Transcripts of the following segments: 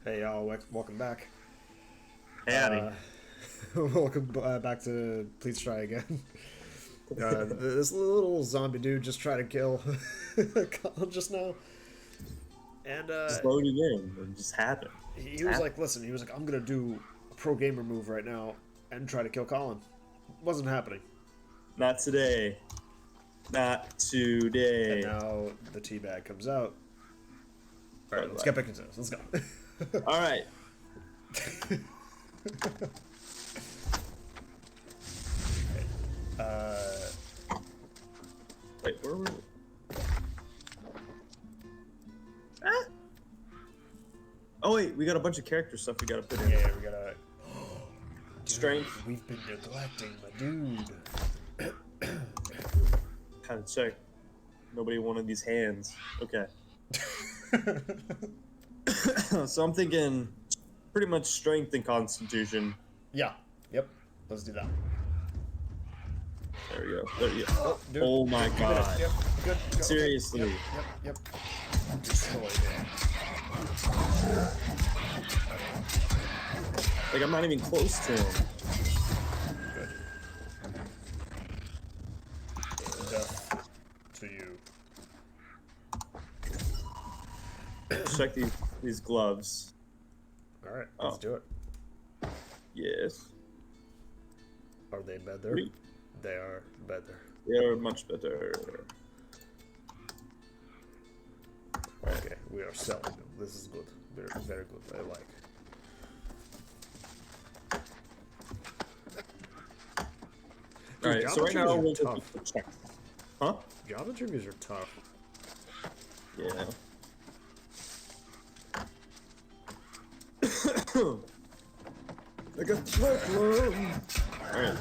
Hey y'all, welcome back. Howdy. Welcome back to Please Try Again. This little zombie dude just tried to kill Colin just now, and Just loaded in. It just happened. he was like, "Listen," he was like, "I'm gonna do a pro gamer move right now and try to kill Colin." Wasn't happening, Not today. Not and today. now the tea bag comes out. All right, let's get back into this. Let's go. All right. Wait, where were we? Ah. Oh wait, we got a bunch of character stuff we gotta put in. Yeah, we gotta. Strength. We've been neglecting my dude. Kind of check. Nobody wanted these hands. Okay. So I'm thinking pretty much strength and constitution. Yeah. Yep. Let's do that. There we go. There you go. Oh, dude. Oh my god. Yep. Good. Go. Seriously. Okay. Yep. Destroy him. Like I'm not even close to him. Good. Death to you. Check these gloves. All right. Let's do it. Yes. Are they better? Wait. They are better. They are much better. Okay. We are selling them. This is good. Very, very good. I like. Dude, Alright, so right now we'll tough. just check. Huh? Java trivia are tough. Yeah. I got smoke lung. Alright.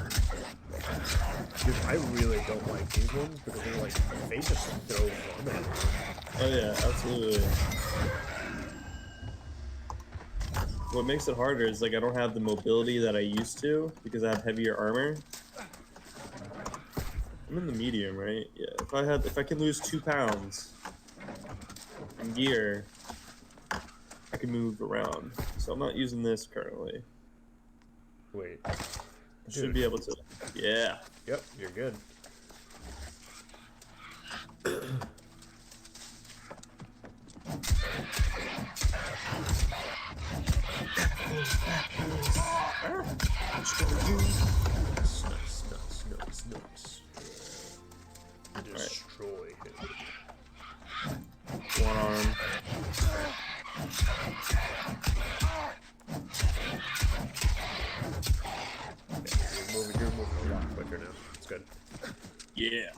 Dude, I really don't like these ones because they're like, they just throw vomit. Oh yeah, absolutely. What makes it harder is like I don't have the mobility that I used to because I have heavier armor. I'm in the medium, right? Yeah. If I can lose 2 pounds in gear, I can move around. So I'm not using this currently. Wait. I should be able to. Yeah. Yep, you're good. Nice. Destroy him. One arm. You're moving a lot quicker now. It's good. Yeah.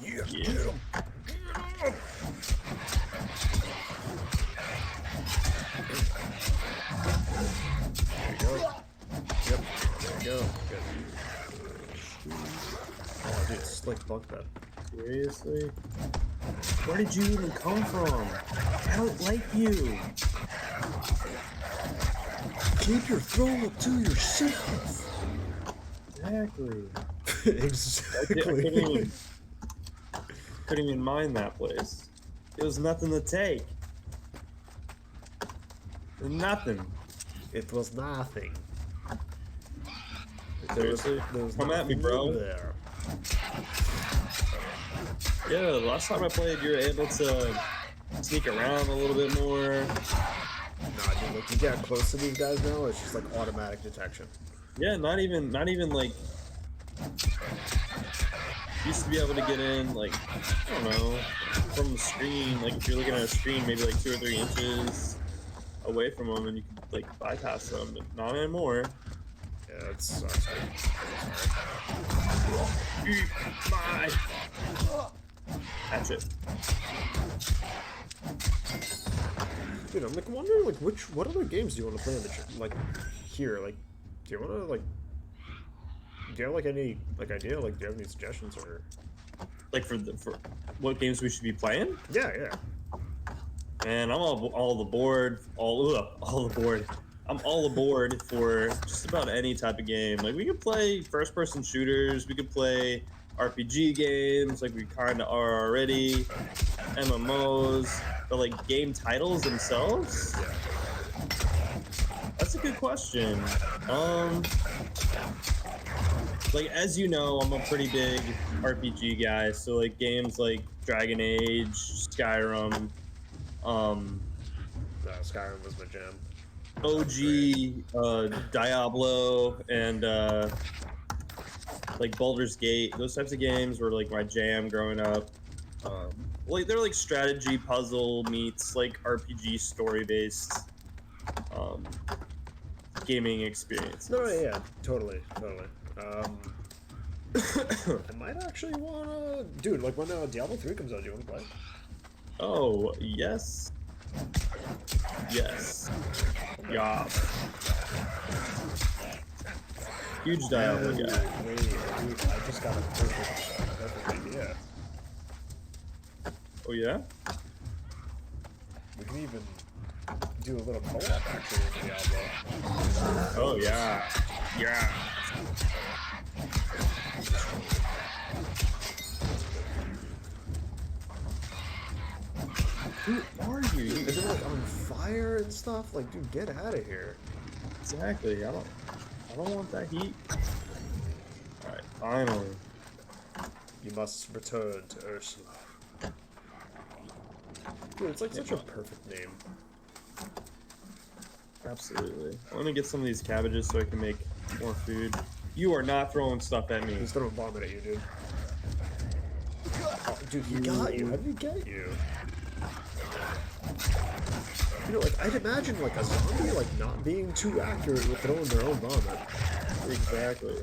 Yeah. Yeah. There you go. Yep. There you go. Good. Oh, dude, it's like bunk bed. Seriously? Where did you even come from? I don't like you. Keep your throne up to yourself. Exactly. Exactly. Couldn't even mind that place. It was nothing to take. Nothing. It was nothing. Seriously? There was Come at me, nothing bro. there. Yeah, the last time I played, you were able to sneak around a little bit more. Nah, dude, like you get close to these guys now, it's just like automatic detection. Yeah, not even like. Used to be able to get in like I don't know from the screen. Like if you're looking at a screen, maybe like 2 or 3 inches away from them, and you could like bypass them, but not anymore. Yeah, it sucks. Bye. That's it. Dude, I'm like wondering like what other games do you want to play on the like here? Like, do you want to like? Do you have like any like idea? Like, do you have any suggestions or? Like for what games we should be playing? Yeah. And I'm all aboard. All aboard. I'm all aboard for just about any type of game. Like we could play first-person shooters. We could play RPG games, like we kind of are already. MMOs, but like game titles themselves. Yeah. That's a good question. Like, as you know, I'm a pretty big RPG guy, so like games like Dragon Age, Skyrim, um, Skyrim was my jam. Great. OG, Diablo, and like Baldur's Gate. Those types of games were like my jam growing up. Like they're like strategy puzzle meets like RPG story based um, gaming experiences. No, yeah, totally. I might actually wanna, dude. Like when Diablo 3 comes out, do you wanna play? Oh yes, yes, yeah. Huge Diablo Wait, guy. dude, I just got a perfect idea. Oh yeah. We can even do a little co-op actually in Diablo. Oh yeah, yeah. Who are you? Is it like on fire and stuff? Like, dude, get out of here. Exactly. I don't want that heat. All right, finally. You must return to Ursula. Dude, it's like such a perfect name. Absolutely. I'm gonna get some of these cabbages so I can make more food. You are not throwing stuff at me. He's throwing vomit at you, dude. Oh, dude, he got you. How did he get you? You know, like, I'd imagine, like, a zombie, like, not being too accurate with throwing their own vomit. Exactly.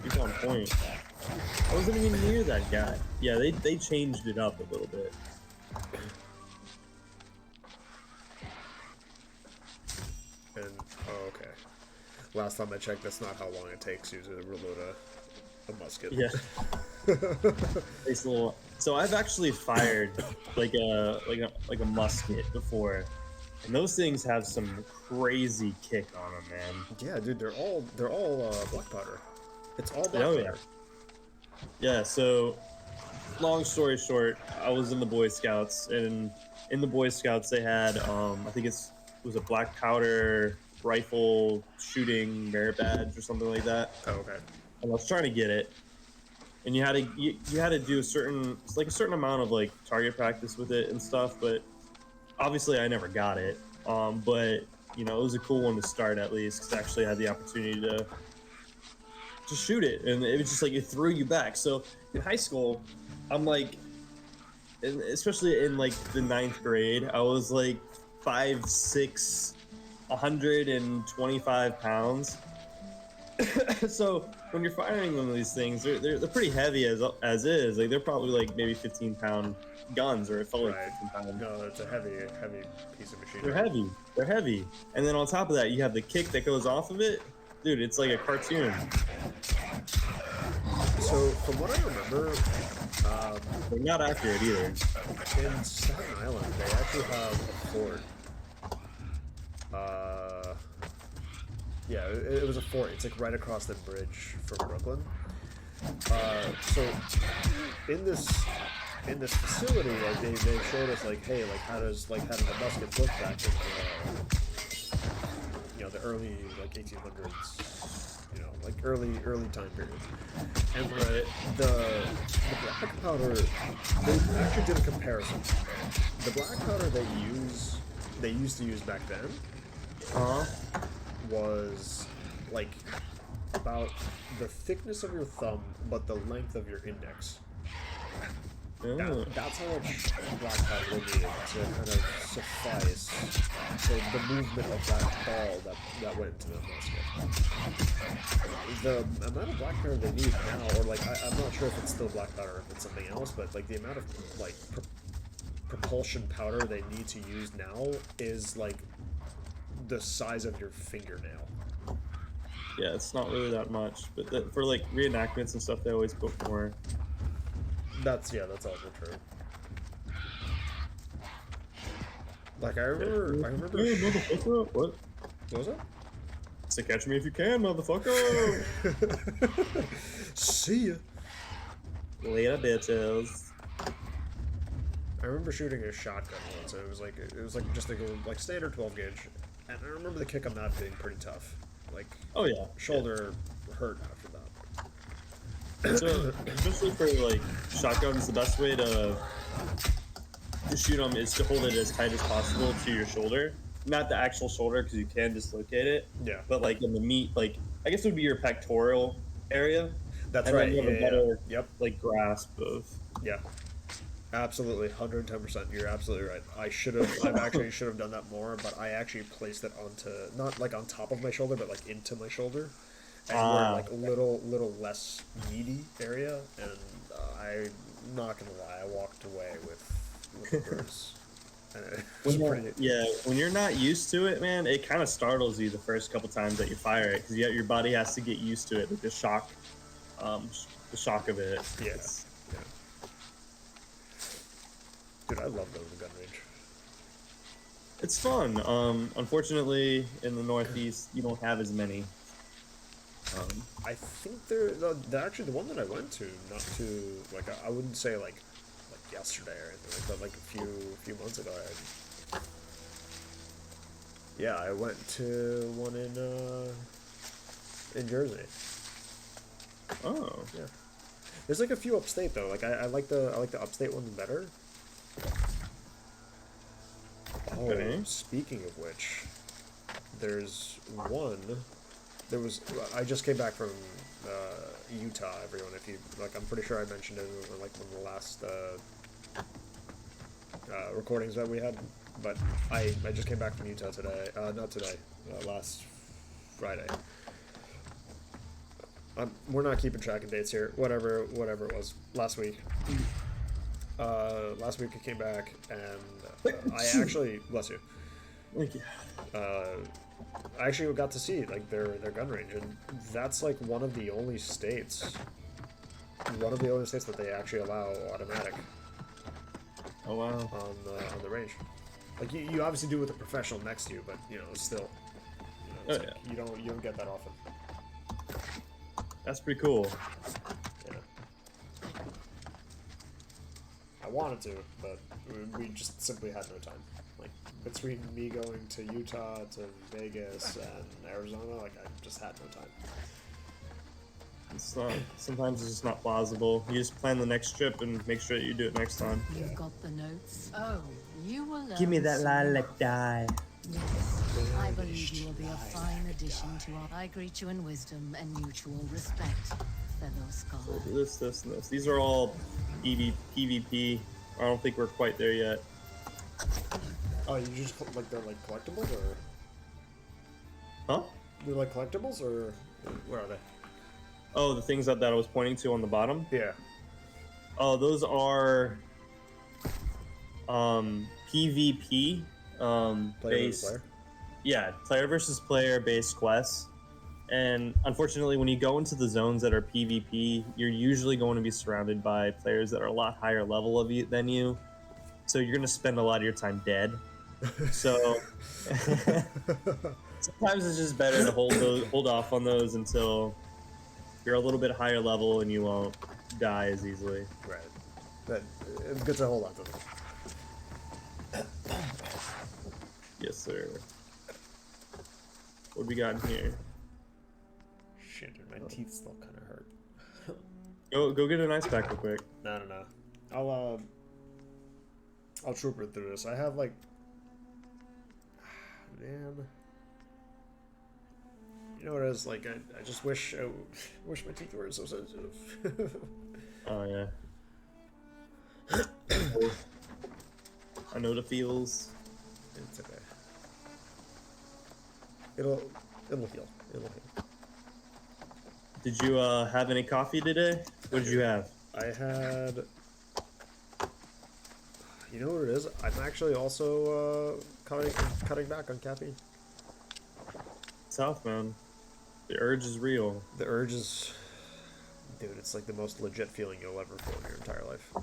He's on point. I wasn't even near that guy. Yeah, they changed it up a little bit. And, oh, okay. Last time I checked, that's not how long it takes you to reload a musket. Yeah. Nice little. So I've actually fired like a musket before, and those things have some crazy kick on them, man. Yeah, dude, they're all black powder. It's all black Oh, powder. Yeah. So, long story short, I was in the Boy Scouts, and in the Boy Scouts they had I think it was a black powder rifle shooting merit badge or something like that. Oh, okay. And I was trying to get it, and you had to do a certain amount of like target practice with it and stuff. But obviously, I never got it. But you know, it was a cool one to start at least because I actually had the opportunity to shoot it, and it was just like it threw you back. So in high school, I'm like, and especially in like the 9th grade, I was like 5'6", 125 pounds. So when you're firing one of these things, they're pretty heavy as is. Like they're probably like maybe 15-pound guns, or it felt like 15 pounds. No, it's a heavy piece of machinery. They're heavy. And then on top of that, you have the kick that goes off of it. Dude, it's like a cartoon. So from what I remember, They're not accurate either. in Staten Island, they actually have a fort. Yeah, it was a fort. It's like right across the bridge from Brooklyn. So in this facility, like they showed us like, hey, like how does the musket look back in the early like 1800s, like early time period. And the black powder, they actually did a comparison. The black powder they used to use back then was like about the thickness of your thumb, but the length of your index. That's how much black powder they needed to kind of suffice the movement of that ball that went into the musket. The amount of black powder they need now, or like I'm not sure if it's still black powder or if it's something else, but like the amount of like propulsion powder they need to use now is like the size of your fingernail. Yeah, it's not really that much, but for like reenactments and stuff, they always put more. That's also true. Like I remember. Hey, motherfucker! What was it? Say, catch me if you can, motherfucker! See ya. Later, bitches. I remember shooting a shotgun once. And it was like just like standard 12 gauge, and I remember the kick on that being pretty tough. Like, Oh yeah. shoulder hurt after that. So, especially for like shotguns, the best way to shoot them is to hold it as tight as possible to your shoulder. Not the actual shoulder because you can dislocate it. Yeah. But like in the meat, like I guess it would be your pectoral area. That's And right. then you have Yeah, a yeah. better Yep. like grasp of. Yeah. Absolutely, 110%. You're absolutely right. I've actually should have done that more, but I actually placed it onto, not like on top of my shoulder, but like into my shoulder, and where like little less meaty area. And I'm not gonna lie, I walked away with a bruise. And it was When you're not used to it, man, it kind of startles you the first couple times that you fire it because your body has to get used to it, like the shock of it. Yeah. Yeah. Dude, I love going to the gun range. It's fun. Unfortunately, in the Northeast, you don't have as many. I think they're actually the one that I went to, not too like I wouldn't say like yesterday or anything like that. Like a few months ago, I went to one in Jersey. Oh. Yeah. There's like a few upstate though. Like I like the upstate ones better. Okay. Oh, speaking of which, there's one. I just came back from Utah. Everyone, if you like, I'm pretty sure I mentioned it in like one of the last recordings that we had. But I just came back from Utah today. Not today. Last Friday. We're not keeping track of dates here. Whatever it was. Last week. Last week I came back and I actually, bless you. Thank you. I actually got to see like their gun range, and that's like one of the only states that they actually allow automatic. Oh wow. On the range. Like you obviously do with a professional next to you, but you know still, you don't get that often. That's pretty cool. Yeah. I wanted to, but we just simply had no time. Like between me going to Utah to Vegas and Arizona, like I just had no time. It's not. Sometimes it's just not plausible. You just plan the next trip and make sure that you do it next time. You've got the notes. Oh, you will learn. Give me that soon. lilac dye. Yes, I believe you will be a fine addition to our. I greet you in wisdom and mutual respect, fellow scholar. This, and this. These are all PvP. I don't think we're quite there yet. Oh, you just like they're like collectibles or? Huh? They're like collectibles or where are they? Oh, the things that I was pointing to on the bottom? Yeah. Oh, those are PvP Player based. versus player? Yeah, player versus player based quests. And unfortunately, when you go into the zones that are PvP, you're usually going to be surrounded by players that are a lot higher level of you than you. So you're going to spend a lot of your time dead. So sometimes it's just better to hold off on those until you're a little bit higher level and you won't die as easily. Right. But it's good to hold on to them. Yes, sir. What do we got in here? Shit, dude, my teeth still kind of hurt. Go get an ice pack real quick. No. I'll trooper through this. I have like, man. You know what it is? Like, I just wish my teeth were so sensitive. Oh yeah. I know the feels. It's okay. It'll heal. It'll heal. Did you have any coffee today? What did you have? I had. You know what it is? I'm actually also cutting back on caffeine. South, man. The urge is real. The urge is, dude. It's like the most legit feeling you'll ever feel in your entire life.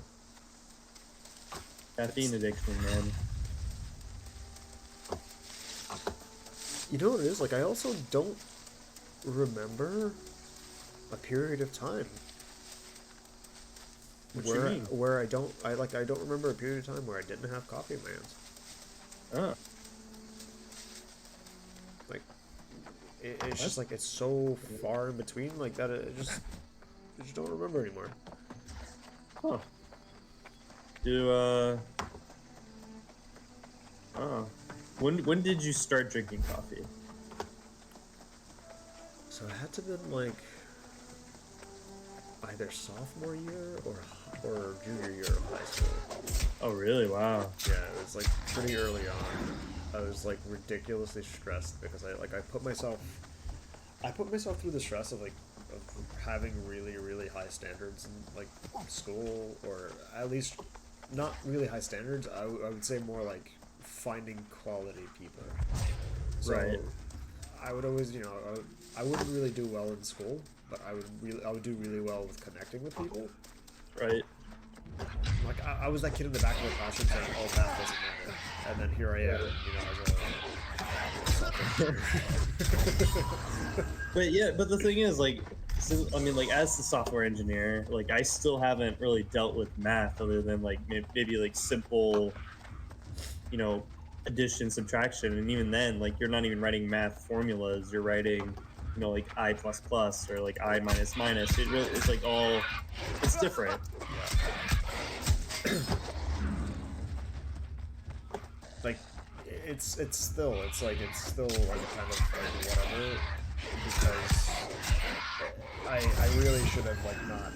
Caffeine addiction, man. You know what it is? Like, I also don't remember a period of time What you mean? Where I don't remember a period of time where I didn't have coffee in my hands. Oh. Like, it's just like it's so far in between, like that. I just don't remember anymore. Huh. Oh. When did you start drinking coffee? So it had to have been like either sophomore year or junior year of high school. Oh, really? Wow. Yeah, it was like pretty early on. I was like ridiculously stressed because I put myself through the stress of having really high standards in like school, or at least not really high standards. I would say more like finding quality people. So Right. I would always, I wouldn't really do well in school, but I would do really well with connecting with people. Right. Like I was that kid in the back of the classroom saying, "Oh, math doesn't matter," and then here I am, as a. But the thing is, like, I mean, like, as the software engineer, like, I still haven't really dealt with math other than like maybe like simple, addition, subtraction, and even then, like, you're not even writing math formulas. You're writing, like I plus plus or like I minus minus. It's like it's different. Like it's still like kind of like whatever, because I really should have like not,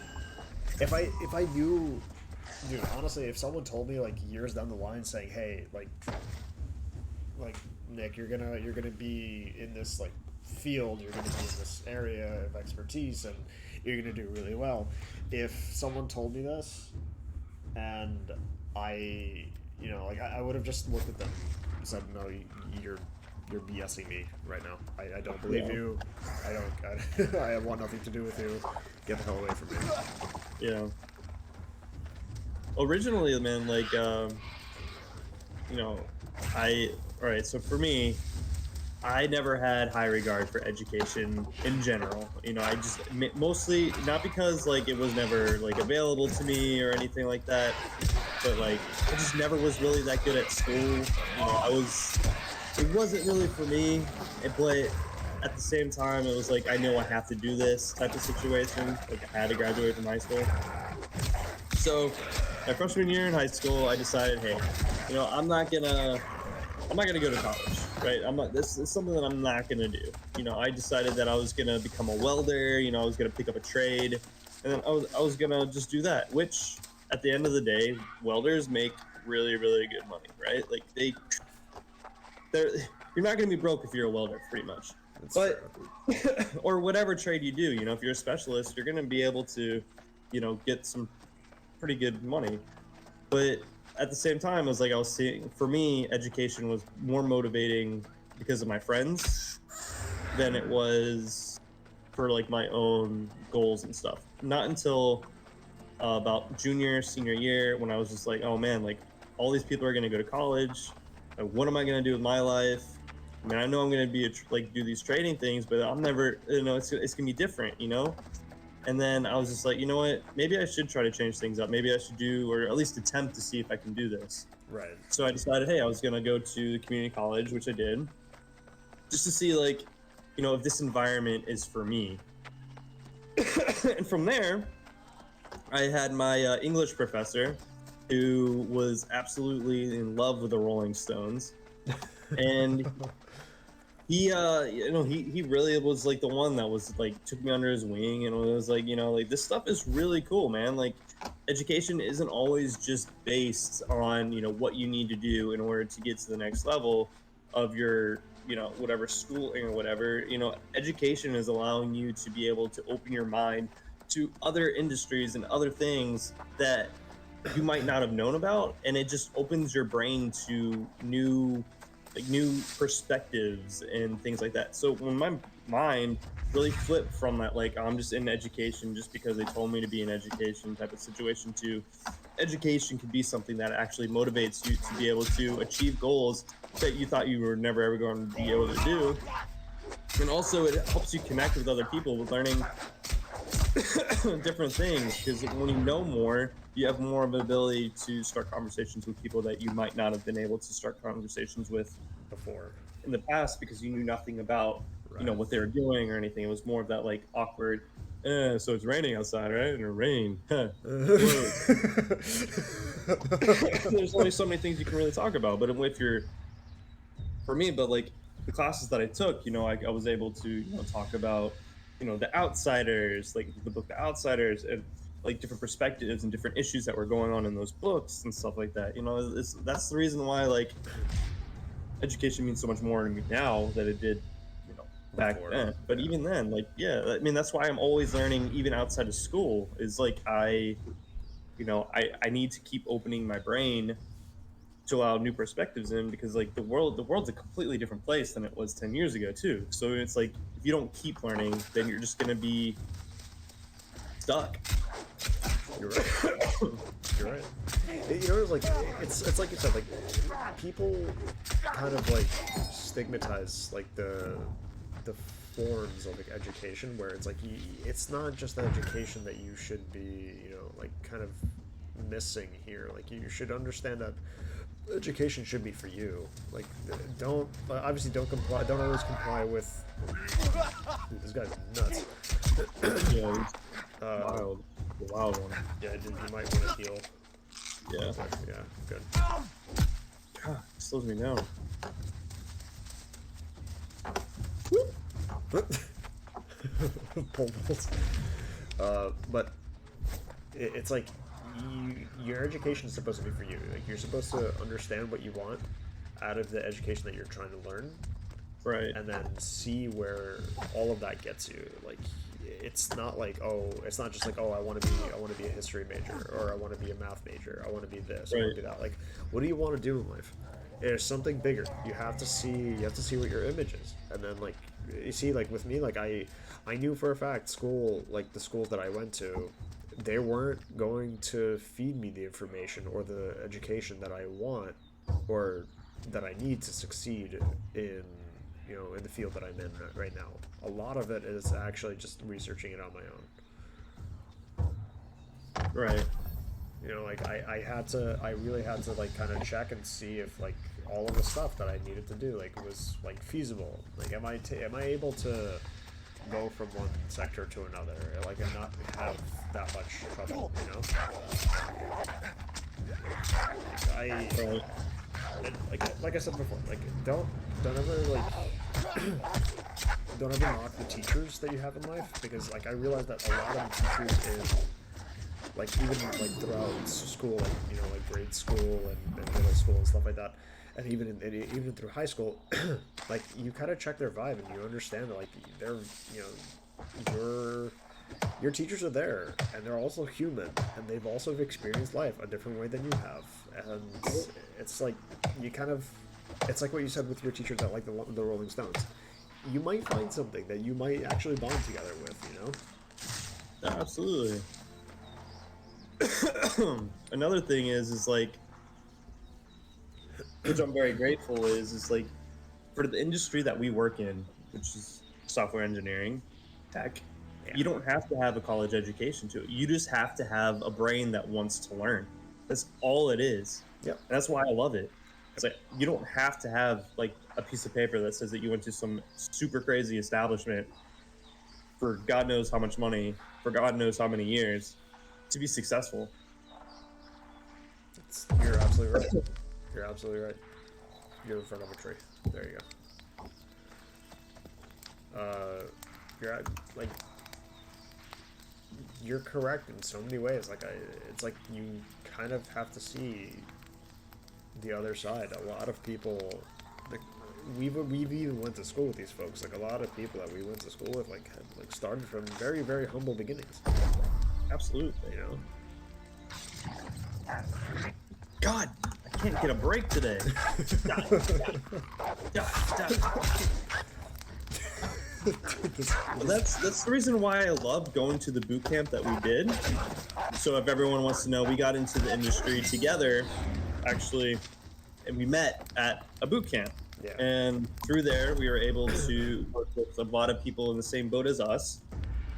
if I knew, dude, honestly, if someone told me like years down the line saying, hey, like Nick, you're gonna be in this like field, you're gonna be in this area of expertise, and you're gonna do really well. If someone told me this, and I would have just looked at them and said, no, you're BSing me right now. I don't believe you. I want nothing to do with you. Get the hell away from me. Yeah. Originally, man, like, all right, so for me, I never had high regard for education in general. I just mostly, not because like it was never like available to me or anything like that, but like I just never was really that good at school. It wasn't really for me, but at the same time, it was like, I know I have to do this type of situation. Like, I had to graduate from high school. So my freshman year in high school, I decided, hey, I'm not gonna go to college, right? This is something that I'm not gonna do. I decided that I was gonna become a welder. I was gonna pick up a trade, and then I was gonna just do that. Which, at the end of the day, welders make really good money, right? Like you're not gonna be broke if you're a welder, pretty much. Or whatever trade you do. If you're a specialist, you're gonna be able to, get some pretty good money. But at the same time, it was like I was seeing, for me, education was more motivating because of my friends than it was for like my own goals and stuff. Not until about senior year, when I was just like, oh man, like all these people are going to go to college. Like, what am I going to do with my life? I mean, I know I'm going to be do these trading things, but I'm never, it's going to be different, And then I was just like, you know what? Maybe I should try to change things up. Maybe I should do, or at least attempt to see if I can do this. Right. So I decided, hey, I was going to go to the community college, which I did, just to see, like, if this environment is for me. And from there, I had my English professor, who was absolutely in love with the Rolling Stones. And he really was like the one that was like took me under his wing and was like, like, this stuff is really cool, man. Like, education isn't always just based on, what you need to do in order to get to the next level of your, whatever schooling or whatever. Education is allowing you to be able to open your mind to other industries and other things that you might not have known about, and it just opens your brain to new perspectives and things like that. So when my mind really flipped from that, like, I'm just in education just because they told me to be in education type of situation, to education could be something that actually motivates you to be able to achieve goals that you thought you were never ever going to be able to do. And also, it helps you connect with other people with learning different things, because when you know more, you have more of an ability to start conversations with people that you might not have been able to start conversations with Before. in the past because you knew nothing about Right. what they were doing or anything. It was more of that like awkward. So it's raining outside, right? And it rained. Huh. Whoa. There's only so many things you can really talk about. But if you're for me, but like the classes that I took, I was able to talk about the outsiders, like the book The Outsiders, and like different perspectives and different issues that were going on in those books and stuff like that. That's the reason why like education means so much more to me now than it did back Before. then. But Yeah. even then, like, yeah, I mean, that's why I'm always learning even outside of school. Is like I need to keep opening my brain to allow new perspectives in, because like the world's a completely different place than it was 10 years ago too. So it's like if you don't keep learning, then you're just going to be stuck. You're right. You're right. It's like it's like you said, like people kind of like stigmatize like the forms of like education, where it's like it's not just the education that you should be, like kind of missing here. Like you should understand that education should be for you. Like don't obviously don't comply. Don't always comply with. Dude, this guy's nuts. Yeah, it's wild, the wild one. Yeah, you might want to heal. Yeah, Yeah, good. God, it slows me down. Pole vault. But it's like your education is supposed to be for you. Like you're supposed to understand what you want out of the education that you're trying to learn, Right. and then see where all of that gets you. Like it's not like it's not just like I want to be a history major, or I want to be a math major. I want to be this. I want to be that. Like what do you want to do in life? There's something bigger. You have to see what your image is, and then like you see, like with me, like I knew for a fact the schools that I went to, they weren't going to feed me the information or the education that I want or that I need to succeed in in the field that I'm in right now. A lot of it is actually just researching it on my own. Right. Like I really had to like kind of check and see if like all of the stuff that I needed to do like was like feasible. Like am I able to go from one sector to another, like and not have that much trouble, Right. like I said before, like don't ever don't ever knock the teachers that you have in life, because like I realized that a lot of the teachers in like even like throughout school, like grade school and middle school and stuff like that, and even through high school, like you kind of check their vibe and you understand that like they're your teachers are there and they're also human and they've also experienced life a different way than you have, and it's like it's like what you said with your teachers that like the Rolling Stones. You might find something that you might actually bond together with. Absolutely. Another thing is like, which I'm very grateful is like, for the industry that we work in, which is software engineering, tech, you don't have to have a college education to it. You just have to have a brain that wants to learn. That's all it is. Yep. And that's why I love it. It's like you don't have to have like a piece of paper that says that you went to some super crazy establishment for God knows how much money, for God knows how many years, to be successful. You're absolutely right. You're absolutely right. You're in front of a tree. There you go. You're correct in so many ways. It's like you kind of have to see the other side. A lot of people, like we've even went to school with these folks. Like a lot of people that we went to school with, like had started from very, very humble beginnings. Absolutely. God, I can't get a break today. That's the reason why I love going to the boot camp that we did. So if everyone wants to know, we got into the industry together, actually, and we met at a boot camp. Yeah. And through there, we were able to work with a lot of people in the same boat as us.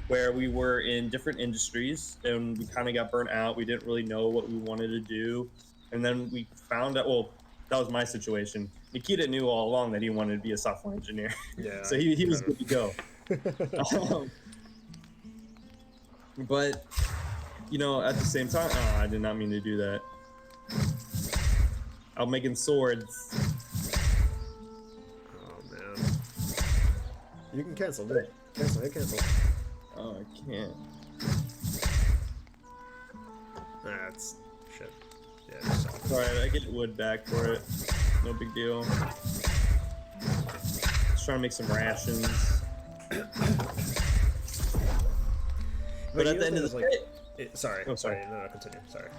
where we were in different industries and we kind of got burnt out. We didn't really know what we wanted to do. And then we found out, well, that was my situation. Nikita knew all along that he wanted to be a software engineer. Yeah. So he was good to go. But, you know, at the same time, I did not mean to do that. I'm making swords. Oh, man. You can cancel, dude. Cancel, hit cancel. Oh, I can't. That's shit. Yeah, just solve it. Alright, I get wood back for it. No big deal. Just trying to make some rations. But at the end of the day, sorry. Oh, sorry. sorry. No, continue. Sorry.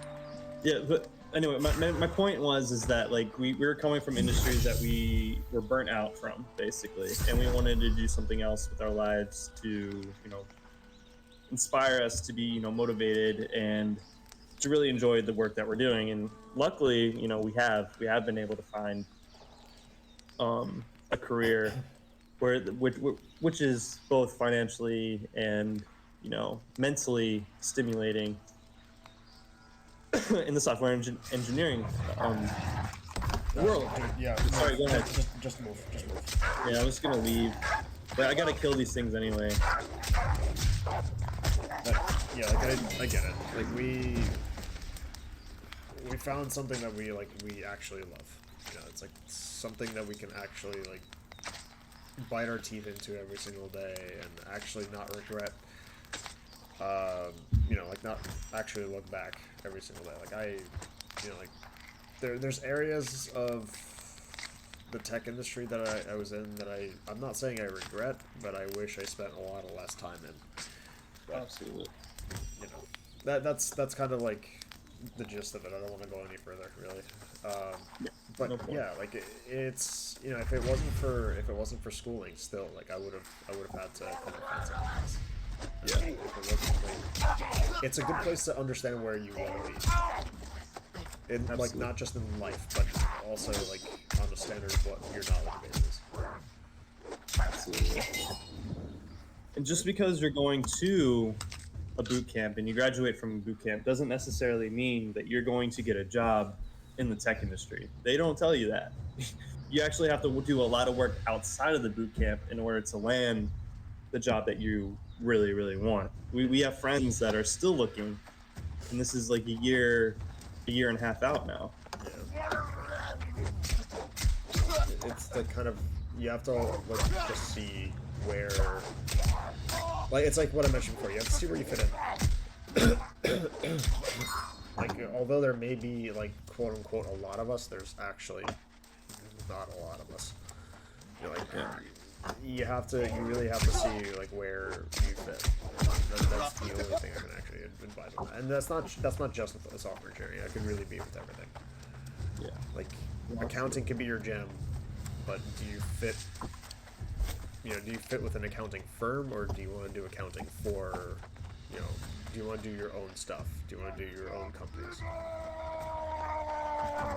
yeah, but anyway, my point is that like we were coming from industries that we were burnt out from, basically, and we wanted to do something else with our lives to, you know, inspire us to be, you know, motivated and to really enjoy the work that we're doing. And luckily, you know, we have been able to find a career which is both financially and, you know, mentally stimulating in the software engineering world. Yeah. Sorry, go ahead. Just move. Just move. Yeah, I'm just gonna leave, but I gotta kill these things anyway. Yeah, like I get it. Like we found something that we actually love. You know, it's like something that we can actually like bite our teeth into every single day and actually not regret. You know, like not actually look back every single day. Like like there's areas of the tech industry that I was in that I'm not saying I regret, but I wish I spent a lot of less time in. But, Absolutely. you know, that's kind of like the gist of it. I don't want to go any further, really. But no point. yeah, like it's, you know, if it wasn't for schooling, still, like I would have had to come and find something else. Yeah. If it wasn't, like, it's a good place to understand where you want to be. In, like, not just in life, but also like on the standard of what your knowledge base is. Absolutely. And just because you're going to a boot camp and you graduate from a boot camp doesn't necessarily mean that you're going to get a job in the tech industry. They don't tell you that. You actually have to do a lot of work outside of the boot camp in order to land the job that you really, really want. We have friends that are still looking, and this is like a year and a half out now. Yeah. It's the kind of, you have to like just see where, like it's like what I mentioned before. You have to see where you fit in. Like although there may be like quote unquote a lot of us, there's actually not a lot of us. You know, like you really have to see like where you fit. That's the only thing I can actually advise on that. And that's not just with software engineering. It could really be with everything. Yeah. Like accounting can be your jam, but do you fit? You know, do you fit with an accounting firm, or do you want to do accounting for, you know, do you want to do your own stuff? Do you want to do your own companies?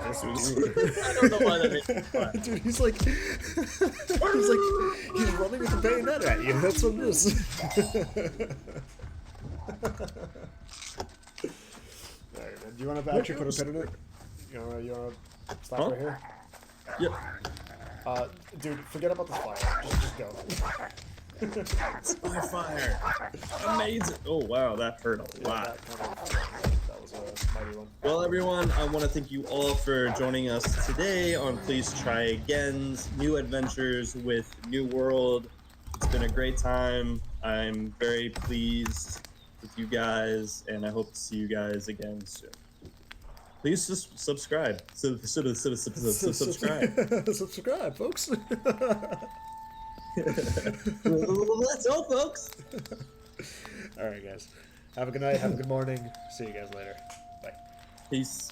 This dude. I don't know why that makes me fun. Dude, he's running with the bayonet at you. That's what it is. Alright, man. Do you want to actually put a pin in it? You want to stop right here? Yep. Dude, forget about the fire. Just go. Fire! Amazing! Oh wow, that hurt a lot. That was a mighty one. Well, everyone, I want to thank you all for joining us today on Please Try Again's New Adventures with New World. It's been a great time. I'm very pleased with you guys, and I hope to see you guys again soon. Please just subscribe. Subscribe. Subscribe, folks. Let's go, folks. All right, guys. Have a good night. Have a good morning. See you guys later. Bye. Peace.